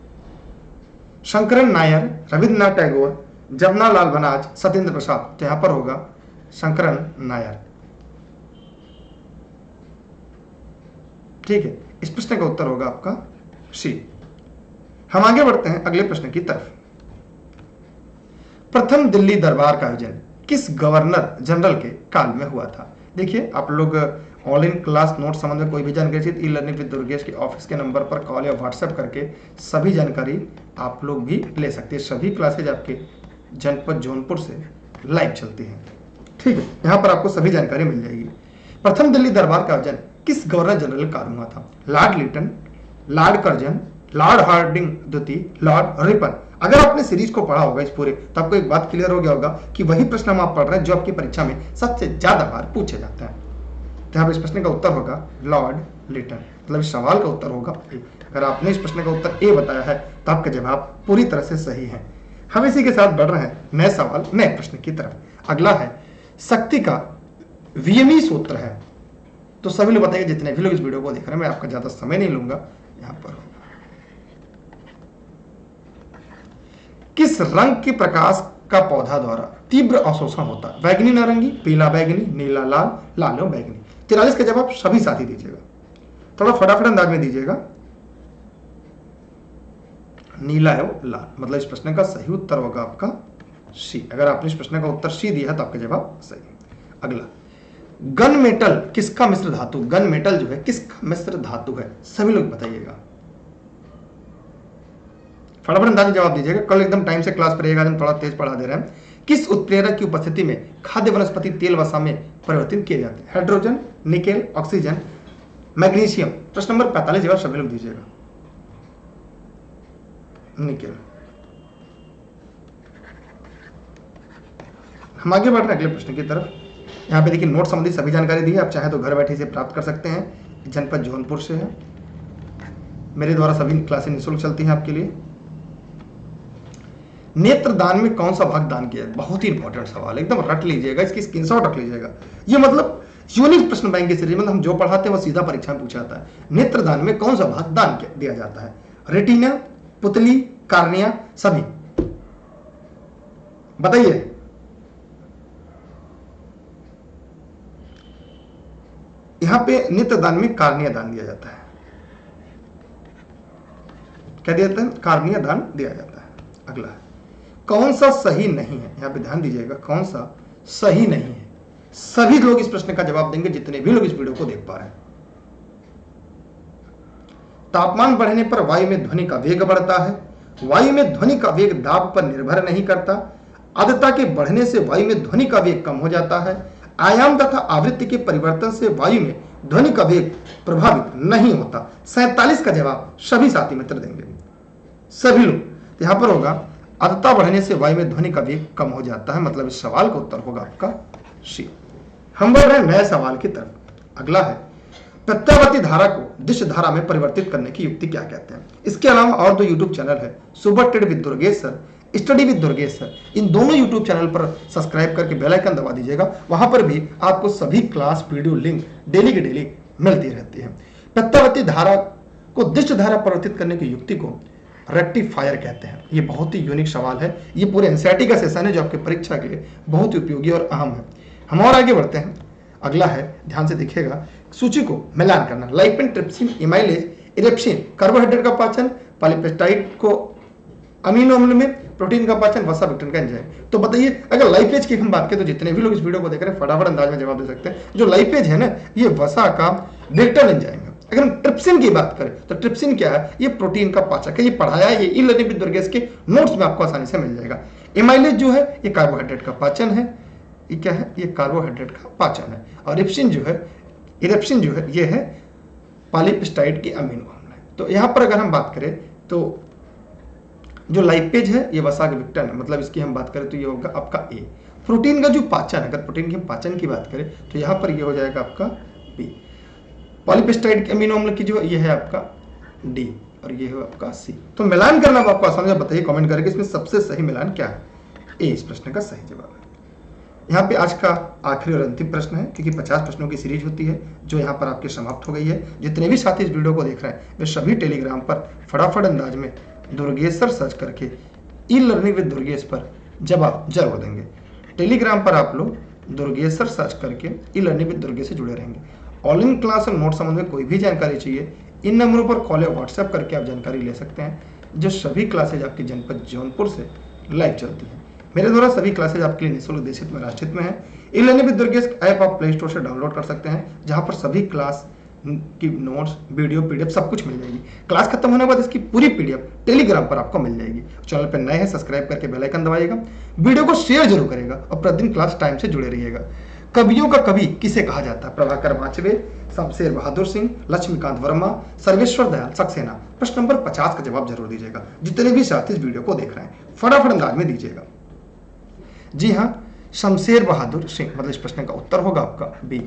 A: शंकरन नायर, रविन्द्रनाथ टैगोर, जवाहरलाल बनाज, सत्येंद्र प्रसाद। तो यहां पर होगा शंकरन नायर। ठीक है, इस प्रश्न का उत्तर होगा आपका सी। हम आगे बढ़ते हैं अगले प्रश्न की तरफ। प्रथम दिल्ली दरबार का आयोजन किस गवर्नर जनरल के काल में हुआ था? देखिए, आप लोग ऑनलाइन क्लास नोट संबंध में कोई भी जानकारी चाहिए ई लर्निंग विद दुर्गेश के ऑफिस के नंबर पर कॉल या व्हाट्सएप करके सभी जानकारी आप लोग भी ले सकते हैं। सभी क्लासेज आपके जनपद जौनपुर से लाइव चलती हैं। ठीक है, यहाँ पर आपको सभी जानकारी मिल जाएगी। प्रथम दिल्ली दरबार का आयोजन किस गवर्नर जनरल काल में हुआ था? Lord Lytton, lord Curzon, lord Hardinge द्वितीय, लॉर्ड रिपन। अगर आपने सीरीज को पढ़ा होगा इस पूरे, तो आपको एक बात क्लियर हो गया होगा कि वही प्रश्न हम आप पढ़ रहे हैं जो आपकी परीक्षा में सबसे ज्यादा बार पूछे जाते हैं। तो यहाँ पे इस प्रश्न का उत्तर होगा लॉर्ड लिटन, मतलब इस सवाल का उत्तर होगा ए। अगर आपने इस प्रश्न का उत्तर ए बताया है तो आपका जवाब पूरी तरह से सही है। हम इसी के साथ बढ़ रहे हैं नए सवाल, नए प्रश्न की तरफ। अगला है शक्ति का वियमी सूत्र है। तो सभी लोग बताइए, जितने भी लोग इस वीडियो को देख रहे हैं, मैं आपका ज्यादा समय नहीं लूंगा। यहां पर किस रंग के प्रकाश का पौधा द्वारा तीव्र अवशोषण होता है? बैगनी नारंगी, पीला बैगनी, नीला लाल, लाल एवं बैगनी। 43 का जवाब सभी साथी दीजिएगा, थोड़ा फटाफट अंदाज में दीजिएगा। नीला एवं लाल, मतलब इस प्रश्न का सही उत्तर होगा आपका सी। अगर आपने इस प्रश्न का उत्तर सी दिया है तो आपका जवाब सही है। अगला, गन मेटल किसका मिश्र धातु? गन मेटल जो है किसका मिश्र धातु है? सभी लोग बताइएगा, फटाफट अंदाज में जवाब दीजिएगा। कल एकदम टाइम से क्लास पर रहेगा, हम थोड़ा तेज पढ़ा दे रहे हैं। किस उत्प्रेरक की उपस्थिति में खाद्य वनस्पति तेल वसा में परिवर्तित किए जाते हैं? Hydrogen, nickel, oxygen, magnesium. प्रश्न नंबर 45 जवाब सभी लोग दीजिएगा, निकेल। हम आगे बढ़ रहे हैं अगले प्रश्न की तरफ। यहाँ पे देखिए नोट संबंधी सभी जानकारी दी है, आप चाहे तो घर बैठे इसे प्राप्त कर सकते हैं। जनपद जौनपुर से है, मेरे द्वारा सभी क्लासें निःशुल्क चलती हैं आपके लिए। नेत्रदान में कौन सा भाग दान किया? बहुत ही इंपॉर्टेंट सवाल, एकदम रट लीजिएगा, इसकी स्क्रीनशॉट रख लीजिएगा। ये मतलब यूनिक प्रश्न बैंक की सीरीज, मतलब हम जो पढ़ाते हैं वो सीधा परीक्षा में पूछा जाता है। नेत्रदान में कौन सा भाग दान दिया जाता है? रेटिना, पुतली, कार्निया, सभी बताइए। यहां पे नेत्रदान में कार्निया दान दिया जाता है। क्या दिया जाता है? कार्निया दान दिया जाता है। अगला, कौन सा सही नहीं है? यहां पे ध्यान दीजिएगा, कौन सा सही नहीं है? सभी लोग इस प्रश्न का जवाब देंगे, जितने भी लोग इस वीडियो को देख पा रहे हैं। तापमान बढ़ने पर वायु में ध्वनि का वेग बढ़ता है। वायु में ध्वनि का वेग दाब पर निर्भर नहीं करता। आर्द्रता के बढ़ने से वायु में ध्वनि का वेग कम हो जाता है। आयाम तथा आवृत्ति के परिवर्तन से वायु में ध्वनि का वेग प्रभावित नहीं होता। 47 का जवाब सभी साथी मित्र देंगे, सभी लोग। तो यहां पर होगा आर्द्रता बढ़ने से वायु में ध्वनि का वेग कम हो जाता है, मतलब इस सवाल का उत्तर होगा आपका सी। हम बढ़ रहे हैं नए सवाल की तरफ। अगला है, प्रत्यावर्ती धारा को दिश धारा में परिवर्तित करने की युक्ति क्या कहते हैं? इसके अलावा और दो यूट्यूब चैनल है, super TET with Durgesh sir, study with Durgesh sir. इन दोनों यूट्यूब चैनल पर सब्सक्राइब करके बेल आइकन दबा दीजिएगा, वहां पर भी आपको सभी क्लास वीडियो लिंक डेली की डेली मिलती रहती है। प्रत्यावर्ती धारा को दिश धारा परिवर्तित करने की युक्ति को रेक्टिफायर कहते हैं। ये बहुत ही यूनिक सवाल है, ये पूरे एनसीईआरटी का सेशन है जो आपके परीक्षा के लिए बहुत ही उपयोगी और अहम है। हम और आगे बढ़ते हैं। अगला है, ध्यान से देखिएगा, सूची को मिलान करना। लाइपेन, ट्रिप्सिन, इमाइलेज, इरेप्सिन कार्बोहाइड्रेट का पाचन, पॉलीपेप्टाइड को अमीनो अम्ल में, प्रोटीन का पाचन, वसा विघटन का एंजाइम। तो बताइए, अगर लाइपेज की हम बात करें तो जितने भी लोग इस वीडियो को देख रहे हैं फटाफट अंदाज में जवाब दे सकते हैं। जो लाइपेज है ना, ये वसा का विघटन एंजाइम है। अगर हम ट्रिप्सिन की बात करें तो ट्रिप्सिन क्या है? ये प्रोटीन का पाचक है। ये पढ़ाया है, ये ई लर्निंग विद दुर्गेश के नोट्स में आपको आसानी से मिल जाएगा। इमाइलेज जो है ये कार्बोहाइड्रेट का पाचन है, ये क्या है? ये कार्बोहाइड्रेट का पाचन है। और इरेप्सिन जो है ये है पॉलीपेप्टाइड की अमीनो अम्ल है। तो यहां पर अगर हम बात करें तो जो लाइपेज है ये वसा का विघटन है, मतलब इसकी हम बात करें तो ये होगा आपका ए। प्रोटीन का जो पाचन, अगर प्रोटीन के पाचन की बात करें तो यहां पर ये हो जाएगा आपका बी। पॉलीपेप्टाइड के अमीनो अम्ल की जो ये है आपका डी, और ये है आपका सी। तो मिलान करना आपको आसान है, बताइए कमेंट करके इसमें सबसे सही मिलान क्या है? ए इस प्रश्न का सही जवाब है। यहाँ पे आज का आखिरी और अंतिम प्रश्न है, क्योंकि 50 प्रश्नों की सीरीज होती है जो यहाँ पर आपकी समाप्त हो गई है। जितने भी साथी इस वीडियो को देख रहे हैं वे सभी टेलीग्राम पर फटाफट अंदाज में दुर्गेश सर सर्च करके ई लर्निंग विद दुर्गेश पर जवाब जरूर देंगे। टेलीग्राम पर आप लोग दुर्गेश सर सर्च करके ई लर्निंग विद दुर्गेश से जुड़े रहेंगे। ऑनलाइन क्लास और नोट संबंध में कोई भी जानकारी चाहिए, इन नंबरों पर कॉल या व्हाट्सएप करके आप जानकारी ले सकते हैं। जो सभी क्लासेज आपकी जनपद जौनपुर से लाइव चलती हैं। मेरे द्वारा सभी क्लासेज आपके लिए निःशुल्क देशित में राष्ट्रित में है। E learning with Durgesh app आप प्ले स्टोर से डाउनलोड कर सकते हैं, जहां पर सभी क्लास की नोट्स, वीडियो, पीडीएफ सब कुछ मिल जाएगी। क्लास खत्म होने के बाद इसकी पूरी पीडीएफ टेलीग्राम पर आपको मिल जाएगी। चैनल पर नए हैं, सब्सक्राइब करके बेल आइकन दबाइएगा, वीडियो को शेयर जरूर करेगा और प्रतिदिन क्लास टाइम से जुड़े रहिएगा। कवियों का कवि किसे कहा जाता है? प्रभाकर वाचवे, शमशेर बहादुर सिंह, लक्ष्मीकांत वर्मा, सर्वेश्वर दयाल सक्सेना। प्रश्न नंबर 50 का जवाब जरूर दीजिएगा। जितने भी साथी इस वीडियो को देख रहे हैं फटाफट अंदाज में दीजिएगा। जी हाँ, शमशेर बहादुर सिंह, मतलब इस प्रश्न का उत्तर होगा आपका बी,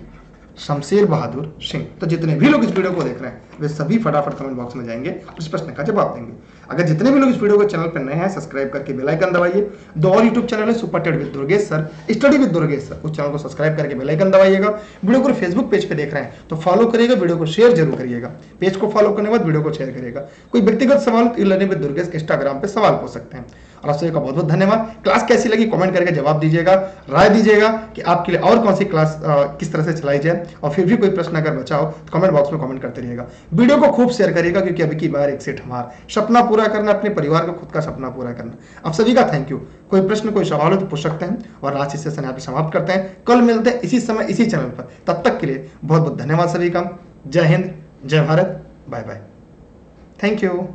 A: शमशेर बहादुर सिंह। तो जितने भी लोग इस वीडियो को देख रहे हैं वे सभी फटाफट कमेंट बॉक्स में जाएंगे और इस प्रश्न का जवाब देंगे। अगर जितने भी लोग इस वीडियो को चैनल पर नए हैं सब्सक्राइब करके बेल आइकन दबाइए। दो और यूट्यूब चैनल है super TET with Durgesh sir, study with Durgesh sir, उस चैनल को सब्सक्राइब करके बेल आइकन दबाइएगा। वीडियो को फेसबुक पेज पे देख रहे हैं तो फॉलो करिएगा, वीडियो को शेयर जरूर करिएगा। पेज को फॉलो करने के बाद वीडियो को शेयर करिएगा। कोई व्यक्तिगत सवाल लर्निंग विद दुर्गेश इंस्टाग्राम पे सवाल पूछ सकते हैं। और आप सभी का बहुत बहुत धन्यवाद। क्लास कैसी लगी कमेंट करके जवाब दीजिएगा, राय दीजिएगा कि आपके लिए और कौन सी क्लास किस तरह से चलाई जाए। और फिर भी कोई प्रश्न अगर बचा हो तो कमेंट बॉक्स में कमेंट करते रहिएगा। वीडियो को खूब शेयर करिएगा क्योंकि अभी की बार एक सेट हमारा सपना पूरा करना, अपने परिवार का खुद का सपना पूरा करना। आप सभी का थैंक यू। कोई प्रश्न कोई सवाल हो तो पूछ सकते हैं। और आज इस सेशन यहाँ पे समाप्त करते हैं। कल मिलते हैं इसी समय इसी चैनल पर। तब तक के लिए बहुत बहुत धन्यवाद सभी का। जय हिंद, जय Bharat, bye bye, thank you.